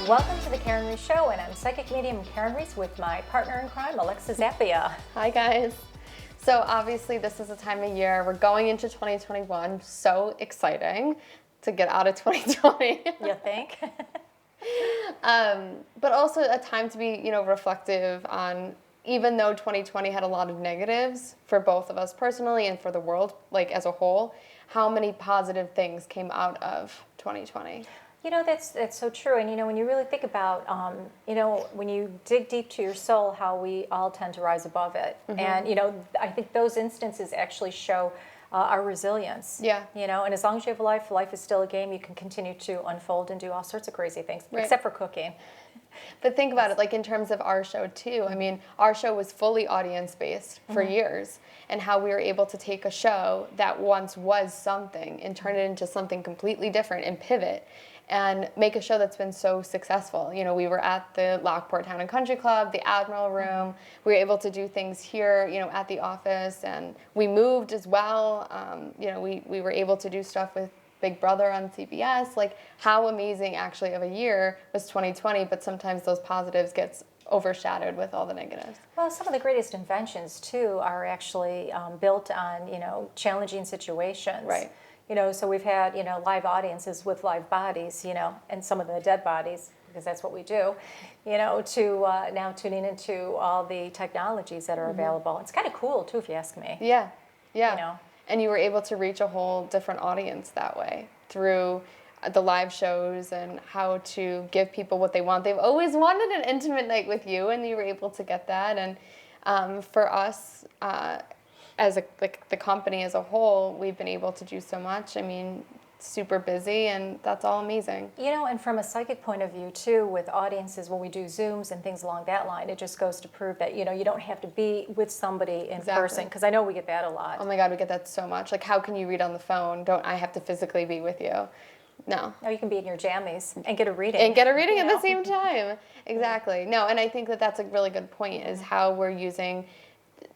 Welcome to the Karyn Reece Show, and I'm psychic medium Karyn Reece with my partner in crime, Alexa Zappia. Hi guys. So obviously this is a time of year, we're going into 2021, so exciting to get out of 2020. You think? But also a time to be, reflective on, even though 2020 had a lot of negatives for both of us personally and for the world, like as a whole, how many positive things came out of 2020? That's so true. And, when you really think about, when you dig deep to your soul, how we all tend to rise above it. Mm-hmm. And, I think those instances actually show our resilience. Yeah. And as long as you have life is still a game. You can continue to unfold and do all sorts of crazy things, right, except for cooking. But think about it, like in terms of our show too. I mean, our show was fully audience-based for mm-hmm. years, and how we were able to take a show that once was something and turn it into something completely different and pivot and make a show that's been so successful. We were at the Lockport Town and Country Club, the Admiral Room. We were able to do things here, at the office, and we moved as well. We were able to do stuff with Big Brother on CBS. Like, how amazing actually of a year was 2020, but sometimes those positives gets overshadowed with all the negatives. Well, some of the greatest inventions too are actually built on, challenging situations. Right. So we've had, live audiences with live bodies, and some of the dead bodies, because that's what we do, to now tuning into all the technologies that are mm-hmm. available. It's kind of cool too, if you ask me. Yeah. And you were able to reach a whole different audience that way through the live shows and how to give people what they want. They've always wanted an intimate night with you, and you were able to get that. And for us, as the company as a whole, we've been able to do so much. I mean, super busy, and that's all amazing. And from a psychic point of view too, with audiences, when we do Zooms and things along that line, it just goes to prove that, you don't have to be with somebody in person, because I know we get that a lot. Oh my God, we get that so much. Like, how can you read on the phone? Don't I have to physically be with you? No. No, you can be in your jammies and get a reading. And get a reading at the same time. Exactly. No, and I think that that's a really good point, is how we're using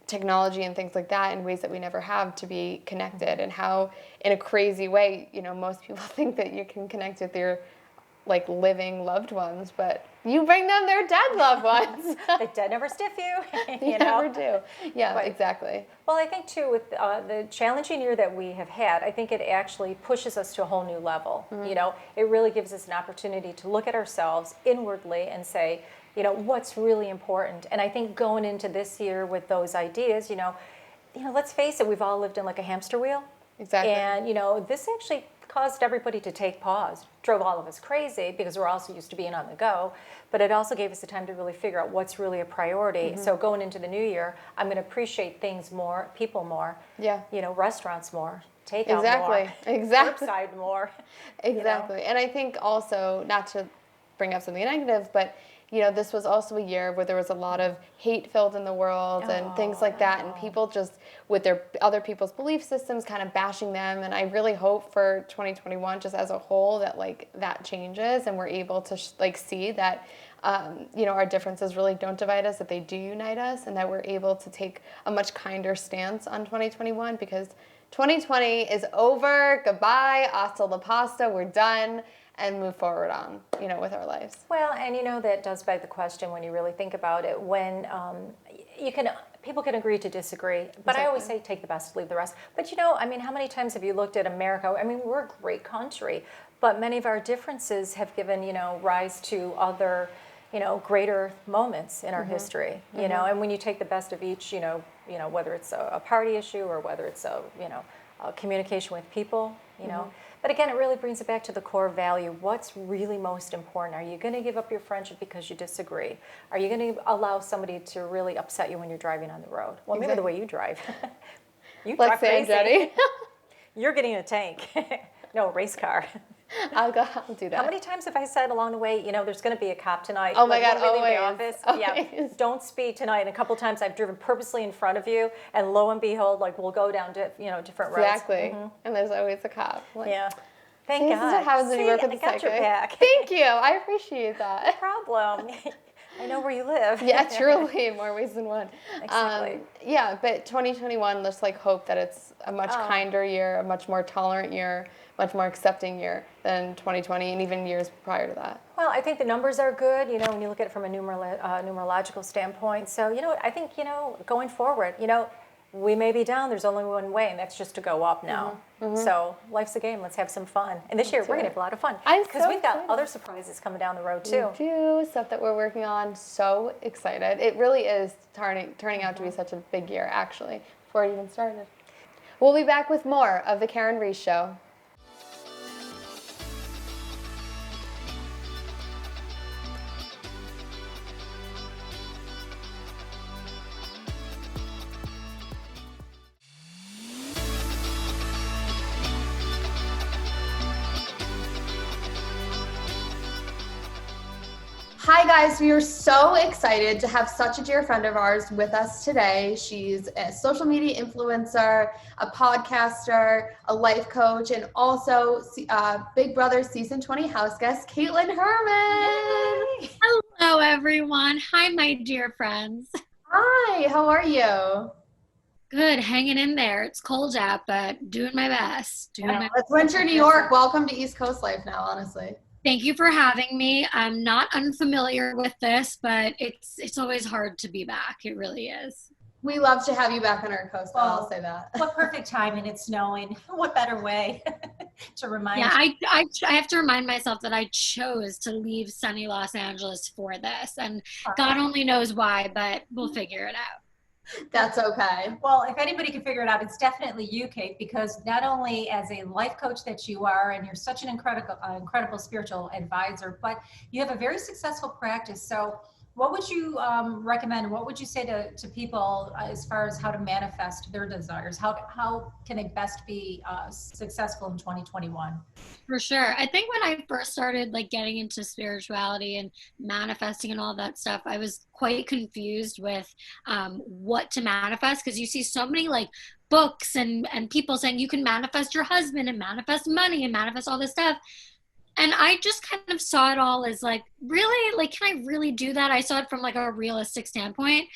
technology and things like that in ways that we never have to be connected, and how in a crazy way, most people think that you can connect with your living loved ones, but you bring them their dead loved ones. The dead never stiff you. You never do. Yeah, but, exactly. Well, I think too, with the challenging year that we have had, I think it actually pushes us to a whole new level. Mm-hmm. It really gives us an opportunity to look at ourselves inwardly and say, what's really important. And I think going into this year with those ideas, let's face it, we've all lived in like a hamster wheel. Exactly. And, this actually caused everybody to take pause, drove all of us crazy because we're also used to being on the go, but it also gave us the time to really figure out what's really a priority. Mm-hmm. So going into the new year, I'm going to appreciate things more, people more, restaurants more, takeout more, curbside more. Exactly. And I think also, not to bring up something negative, but this was also a year where there was a lot of hate filled in the world and things like that, and people just with their other people's belief systems kind of bashing them. And I really hope for 2021, just as a whole, that that changes and we're able to see that our differences really don't divide us, that they do unite us, and that we're able to take a much kinder stance on 2021, because 2020 is over. Goodbye, hasta la pasta. We're done. And move forward on, with our lives. Well, and that does beg the question when you really think about it. When people can agree to disagree, but exactly. I always say take the best, leave the rest. But how many times have you looked at America? I mean, we're a great country, but many of our differences have given rise to other, greater moments in our mm-hmm. history. Mm-hmm. And when you take the best of each, whether it's a party issue or whether it's a communication with people, mm-hmm. But again, it really brings it back to the core value. What's really most important? Are you going to give up your friendship because you disagree? Are you going to allow somebody to really upset you when you're driving on the road? Well, maybe the way you drive. You drive crazy. You're getting a tank. No, a race car. I'll do that. How many times have I said along the way, there's going to be a cop tonight? Oh my God, always. The office? Yeah, don't speed tonight. And a couple times I've driven purposely in front of you, and lo and behold, we'll go down to different roads. Exactly. Mm-hmm. And there's always a cop. Yeah. Thank God. This is what happens when you work with a psychic. Your back. Thank you. I appreciate that. No problem. I know where you live. Yeah, truly, in more ways than one. Exactly. But 2021, let's hope that it's a much kinder year, a much more tolerant year, much more accepting year than 2020 and even years prior to that. Well, I think the numbers are good, when you look at it from a numerological standpoint. So, I think, going forward, we may be down, there's only one way, and that's just to go up now. So life's a game, let's have some fun. And this year, we're going to have a lot of fun. Because we've got other surprises coming down the road, too. We do, stuff that we're working on. So excited. It really is turning out to be such a big year, actually, before it even started. We'll be back with more of the Karyn Reece Show. Hi guys, we are so excited to have such a dear friend of ours with us today. She's a social media influencer, a podcaster, a life coach, and also Big Brother Season 20 house guest, Caitlin Herman. Yay. Hello everyone. Hi my dear friends. Hi, how are you? Good, hanging in there. It's cold out, but doing my best. It's winter New York. Welcome to East Coast life now, honestly. Thank you for having me. I'm not unfamiliar with this, but it's always hard to be back. It really is. We love to have you back on our coast, I'll say that. What perfect timing, it's snowing. What better way to remind you? I have to remind myself that I chose to leave sunny Los Angeles for this, and God only knows why, but we'll figure it out. That's okay. Well, if anybody can figure it out, it's definitely you, Kate, because not only as a life coach that you are, and you're such an incredible spiritual advisor, but you have a very successful practice. So what would you recommend? What would you say to people as far as how to manifest their desires? How can they best be successful in 2021? For sure. I think when I first started getting into spirituality and manifesting and all that stuff, I was quite confused with what to manifest, because you see so many books and people saying you can manifest your husband and manifest money and manifest all this stuff. And I just kind of saw it all as really, can I really do that? I saw it from a realistic standpoint.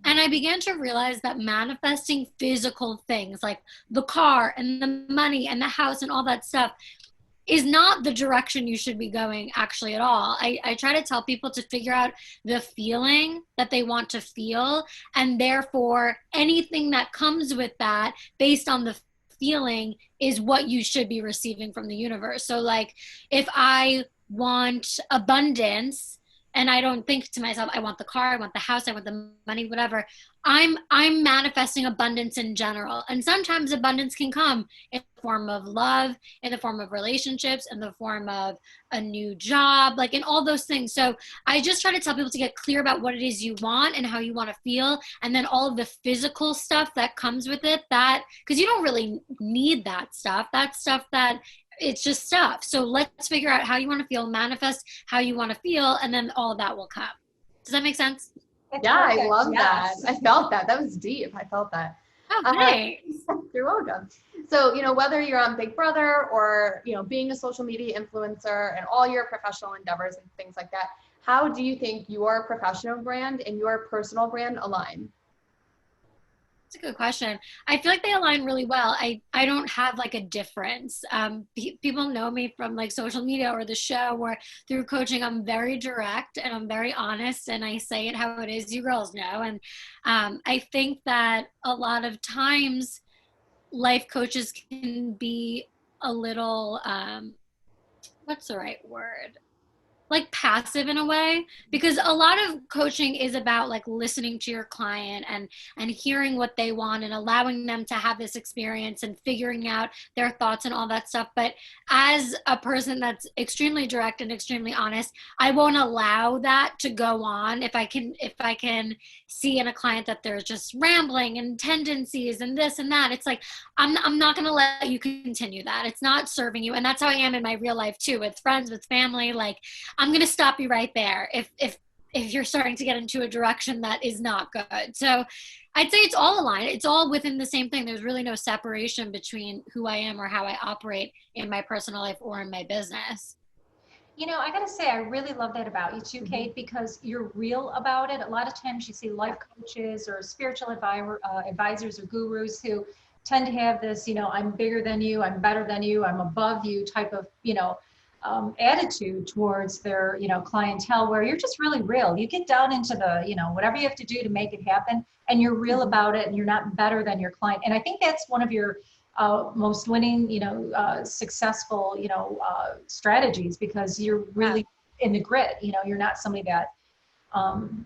And I began to realize that manifesting physical things like the car and the money and the house and all that stuff is not the direction you should be going actually at all. I try to tell people to figure out the feeling that they want to feel, and therefore anything that comes with that based on the feeling is what you should be receiving from the universe. So if I want abundance and I don't think to myself, I want the car, I want the house, I want the money, whatever, I'm manifesting abundance in general. And sometimes abundance can come in the form of love, in the form of relationships, in the form of a new job, in all those things. So I just try to tell people to get clear about what it is you want and how you want to feel. And then all of the physical stuff that comes with it, because you don't really need that stuff. That's stuff that it's just stuff. So let's figure out how you want to feel, manifest how you want to feel, and then all of that will come. Does that make sense? Yeah, I love that. I felt that. That was deep. I felt that. Oh, thanks. You're welcome. So, whether you're on Big Brother or, being a social media influencer and all your professional endeavors and things like that, how do you think your professional brand and your personal brand align? That's a good question. I feel like they align really well. I don't have a difference. People know me from social media or the show or through coaching. I'm very direct and I'm very honest, and I say it how it is. You girls know. And I think that a lot of times life coaches can be a little, what's the right word? Passive in a way, because a lot of coaching is about listening to your client and hearing what they want and allowing them to have this experience and figuring out their thoughts and all that stuff. But as a person that's extremely direct and extremely honest, I won't allow that to go on. If I can see in a client that they're just rambling and tendencies and this and that, it's I'm not going to let you continue that. It's not serving you. And that's how I am in my real life too, with friends, with family. I'm going to stop you right there if you're starting to get into a direction that is not good. So I'd say it's all aligned. It's all within the same thing. There's really no separation between who I am or how I operate in my personal life or in my business. I got to say, I really love that about you too, Kate, because you're real about it. A lot of times you see life coaches or spiritual advisors or gurus who tend to have this, I'm bigger than you, I'm better than you, I'm above you type of, attitude towards their, clientele, where you're just really real. You get down into the, whatever you have to do to make it happen, and you're real about it, and you're not better than your client. And I think that's one of your most winning, successful, strategies, because you're really in the grit. You're not somebody that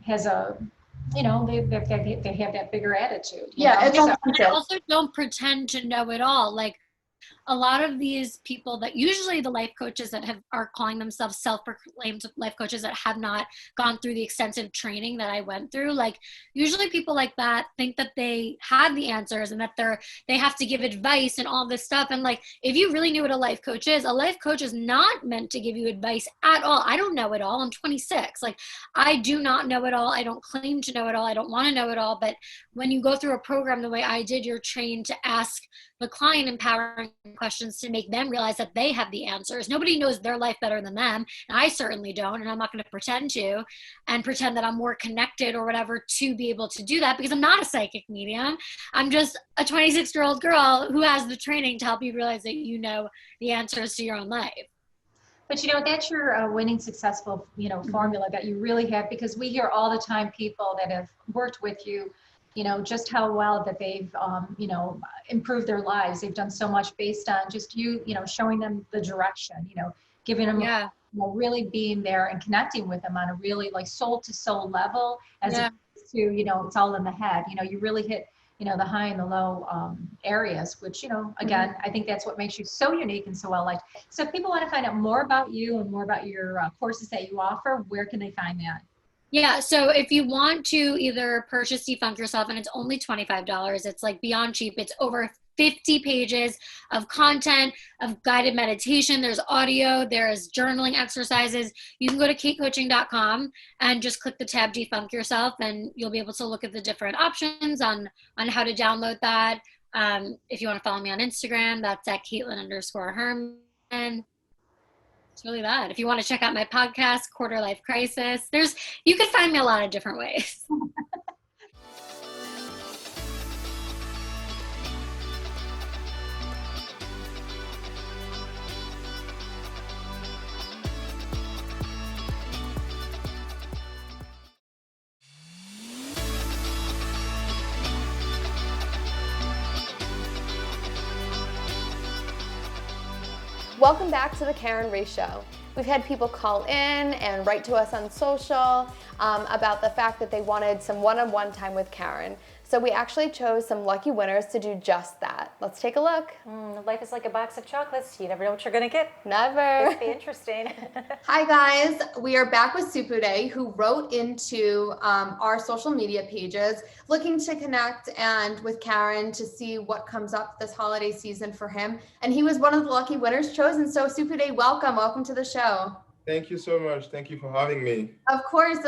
has a, they have that bigger attitude. It's I also don't pretend to know it all. Like, a lot of these people that usually the life coaches that are calling themselves self-proclaimed life coaches that have not gone through the extensive training that I went through, like, usually people like that think that they have the answers and that they have to give advice and all this stuff. And like, if you really knew what a life coach is not meant to give you advice at all. I don't know it all. I'm 26. Like, I do not know it all. I don't claim to know it all. I don't want to know it all. But when you go through a program the way I did, you're trained to ask the client empowering questions to make them realize that they have the answers. Nobody knows their life better than them. And I certainly don't. And I'm not going to pretend that I'm more connected or whatever to be able to do that, because I'm not a psychic medium. I'm just a 26-year-old girl who has the training to help you realize that you know the answers to your own life. But that's your winning, successful, formula that you really have, because we hear all the time people that have worked with you, just how well that they've, improved their lives. They've done so much based on just you, showing them the direction, giving them, really being there and connecting with them on a really like soul to soul level, as opposed to, it's all in the head. You really hit, the high and the low areas, which, again, I think that's what makes you so unique and so well liked. So if people want to find out more about you and more about your courses that you offer, where can they find that? Yeah, so if you want to either purchase Defunk Yourself, and it's only $25, it's like beyond cheap. It's over 50 pages of content, of guided meditation. There's audio, there's journaling exercises. You can go to katecoaching.com and just click the tab Defunk Yourself, and you'll be able to look at the different options on how to download that. If you want to follow me on Instagram, that's at Caitlin_Herman. It's really that. If you want to check out my podcast, Quarter Life Crisis, you can find me a lot of different ways. Welcome back to the Karyn Reece Show. We've had people call in and write to us on social about the fact that they wanted some one-on-one time with Karyn. So we actually chose some lucky winners to do just that. Let's take a look. Life is like a box of chocolates. You never know what you're going to get. Never. It'd be interesting. Hi guys, we are back with Supude, who wrote into our social media pages looking to connect and with Karyn to see what comes up this holiday season for him. And he was one of the lucky winners chosen. So Supude, welcome to the show. Thank you so much. Thank you for having me. Of course.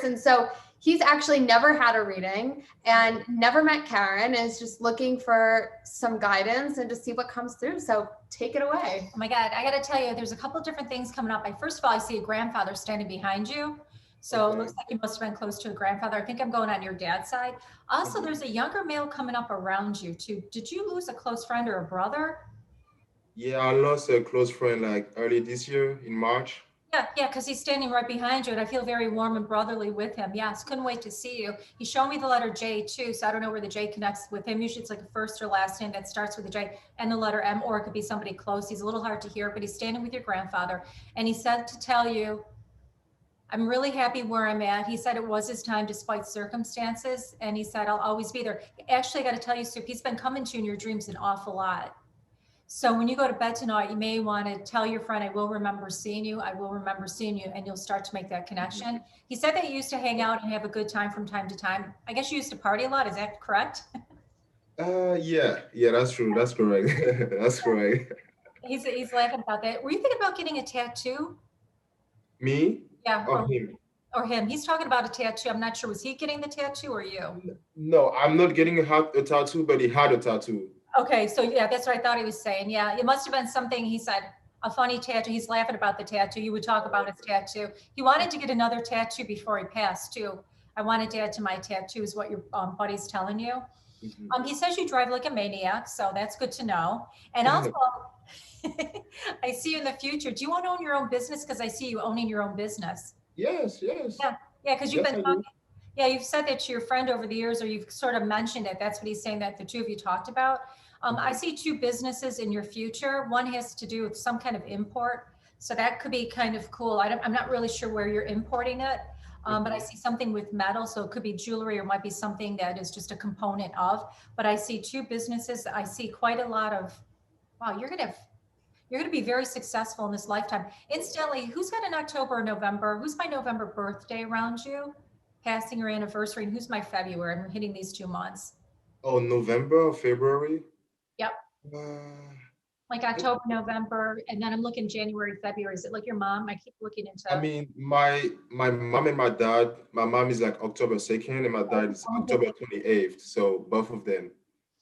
And so he's actually never had a reading and never met Karyn, and is just looking for some guidance and to see what comes through. So take it away. Oh my God, I got to tell you, there's a couple different things coming up. First of all, I see a grandfather standing behind you. So It looks like you must have been close to a grandfather. I think I'm going on your dad's side. Also, there's a younger male coming up around you too. Did you lose a close friend or a brother? Yeah, I lost a close friend like early this year in March. Yeah, because he's standing right behind you, and I feel very warm and brotherly with him. Yes, couldn't wait to see you. He showed me the letter J too, so I don't know where the J connects with him. Usually it's like a first or last name that starts with a J and the letter M, or it could be somebody close. He's a little hard to hear, but he's standing with your grandfather, and he said to tell you, I'm really happy where I'm at. He said it was his time despite circumstances, and he said, I'll always be there. Actually, I got to tell you, Soup, he's been coming to you in your dreams an awful lot. So when you go to bed tonight, you may want to tell your friend, I will remember seeing you. I will remember seeing you. And you'll start to make that connection. He said that you used to hang out and have a good time from time to time. I guess you used to party a lot. Is that correct? Yeah, that's true. That's correct. That's correct. He's laughing about that. Were you thinking about getting a tattoo? Me? Yeah. Or him? Or him. He's talking about a tattoo. I'm not sure. Was he getting the tattoo or you? No, I'm not getting a tattoo, but he had a tattoo. Okay, so yeah, that's what I thought he was saying. Yeah, it must have been something he said, a funny tattoo. He's laughing about the tattoo. You would talk about his tattoo. He wanted to get another tattoo before he passed too. I wanted to add to my tattoo is what your buddy's telling you. Mhm. He says you drive like a maniac, so that's good to know. And also, I see you in the future. Do you want to own your own business? Because I see you owning your own business. Yes, yes, Yeah, yeah, because you've yes, been I talking. do. Yeah, you've said that to your friend over the years, or you've sort of mentioned it. That's what he's saying that the two of you talked about. I Mhm. see two businesses in your future. One has to do with some kind of import. So that could be kind of cool. I'm not really sure where you're importing it, but I Mhm. see something with metal. So it could be jewelry or might be something that is just a component of. But I see two businesses. I see quite a lot of, wow, you're going to be very successful in this lifetime. Instantly, who's got an October or November? Who's my November birthday around you? Passing your anniversary, and who's my February? And we're hitting these 2 months. Oh, November or February? Yep. Uh, Like October, November, and then I'm looking January, February. Is it like your mom? I keep looking I into. mean, my mom and my dad. My mom is like October 2nd, and my dad is October 28th. So both of them.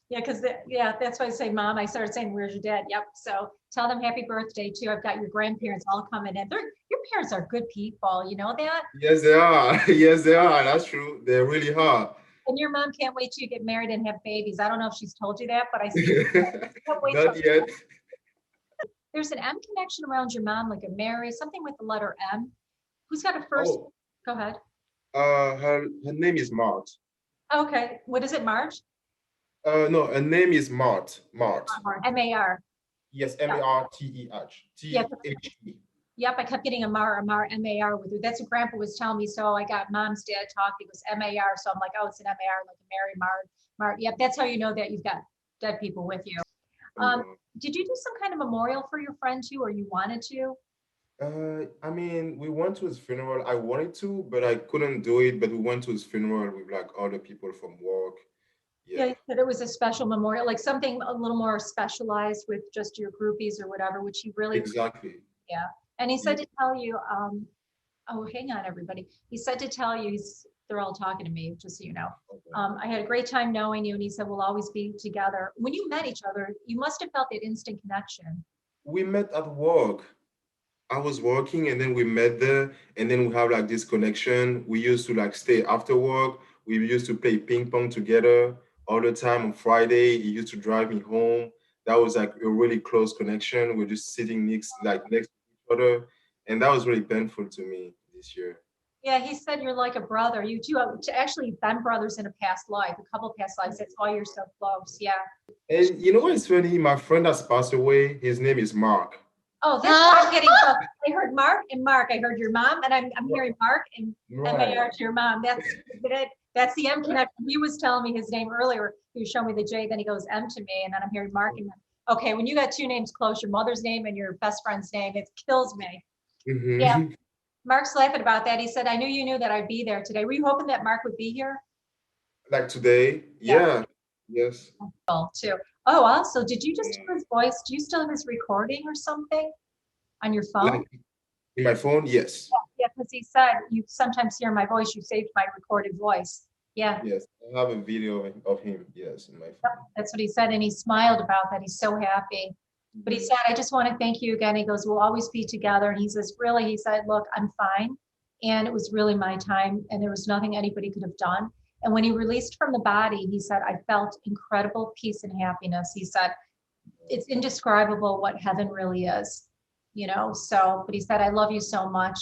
Yeah, because yeah, that's why I say mom. I started saying, "Where's your dad?" Yep. So tell them happy birthday too. I've got your grandparents all coming in. Your parents are good people. You know that. Yes, they are. Yes, they are. That's true. They're really hard. And your mom can't wait to get married and have babies. I don't know if she's told you that, but I see. Can't wait till Not yet. there's an M connection around your mom, like a Mary, something with the letter M. Who's got a first? Oh, Go ahead. her name is Mart. Okay. What is it, Marge? No, her name is Mart. Mart. M-A-R. Yes, Yeah. Marteh. Yeah. T-H-E. Yep. I kept getting Amar, M-A-R with you. That's what Grandpa was telling me. So I got mom's dad talking. It was M-A-R. So I'm like, oh, it's an M-A-R, like a Mary Mart. Yep. That's how you know that you've got dead people with you. Um, Wow. did you do some kind of memorial for your friend too, or you wanted to? I mean, we went to his funeral. I wanted to, but I couldn't do it. But we went to his funeral with like other people from work. Yeah, Yeah, you said it was a special memorial, like something a little more specialized with just your groupies or whatever, which he really, exactly. yeah. And he Yeah. said to tell you, oh, hang on, everybody. He said to tell you, they're all talking to me, just so you know. Okay. I had a great time knowing you, and he said we'll always be together. When you met each other, you must have felt that instant connection. We met at work. I was working and then we met there and then we have like this connection. We used to like stay after work. We used to play ping pong together all the time on Friday. He used to drive me home. That was like a really close connection. We're just sitting next to each other. And that was really painful to me this year. Yeah, he said you're like a brother. You two have actually been brothers in a past life, a couple of past lives. That's why you're so close. Yeah. And you know what's funny? My friend has passed away. His name is Mark. Oh, that's why I'm getting close. I heard Mark and Mark. I heard your mom, and I'm hearing Mark and Right. MAR to your mom. That's it. That's the M connection. He was telling me his name earlier. He was showing me the J, then he goes M to me, and then I'm hearing Mark and okay, when you got two names close, your mother's name and your best friend's name, it kills me. Yeah. Hmm. Mark's laughing about that. He said, I knew you knew that I'd be there today. Were you hoping that Mark would be here? Like today? Yeah. Yeah. Yes. Oh, too. Oh, also, did you just Yeah. hear his voice? Do you still have his recording or something on your phone? Like in my phone? Yes. Yeah, because he said you sometimes hear my voice. You saved my recorded voice. Yeah, Yes, I have a video of him. Yes, in my phone. that's what he said, and he smiled about that. He's so happy. But he said, I just want to thank you again. He goes, we'll always be together. And he says, really, he said, look, I'm fine. And it was really my time, and there was nothing anybody could have done. And when he released from the body, he said, I felt incredible peace and happiness. He said, it's indescribable what heaven really is, you know? So, but he said, I love you so much,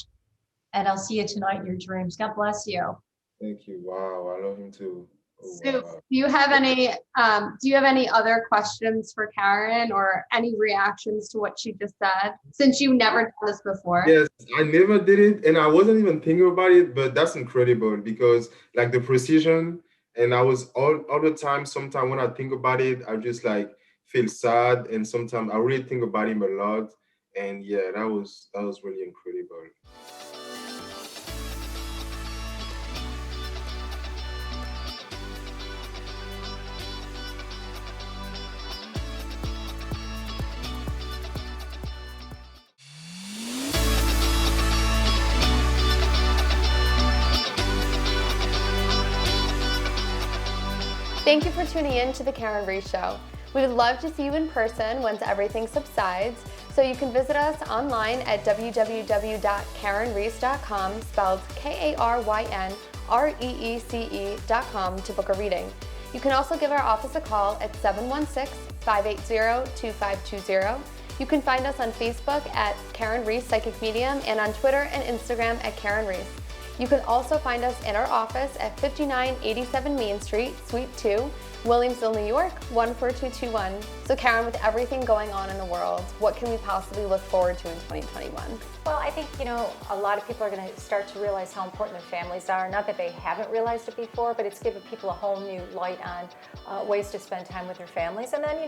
and I'll see you tonight in your dreams. God bless you. Thank you. Wow, I love him too. Oh, So, wow. do you have any other questions for Karyn or any reactions to what she just said? Since you never done this before. Yes, I never did it, and I wasn't even thinking about it, but that's incredible because like the precision, and I was all the time. Sometimes when I think about it, I just like feel sad, and sometimes I really think about him a lot. And yeah, that was really incredible. Thank you for tuning in to the Karyn Reece Show. We would love to see you in person once everything subsides, so you can visit us online at www.karynreece.com, spelled KarynReece.com, to book a reading. You can also give our office a call at 716-580-2520. You can find us on Facebook at Karyn Reece Psychic Medium and on Twitter and Instagram at Karyn Reece. You can also find us in our office at 5987 Main Street, Suite 2, Williamsville, New York, 14221. So Karyn, with everything going on in the world, what can we possibly look forward to in 2021? Well, I think, a lot of people are going to start to realize how important their families are. Not that they haven't realized it before, but it's given people a whole new light on ways to spend time with their families. And then,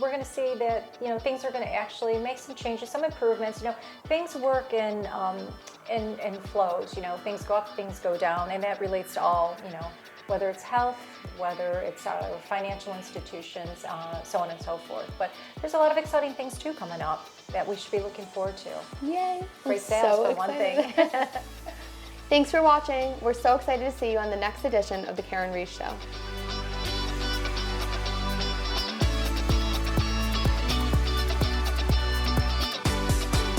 we're going to see that, things are going to actually make some changes, some improvements. Things work in flows. Things go up, things go down, and that relates to all, whether it's health, whether it's financial institutions, so on and so forth. But there's a lot of exciting things too coming up that we should be looking forward to. Yay! Great sales for one thing. Thanks for watching. We're so excited to see you on the next edition of The Karyn Reece Show.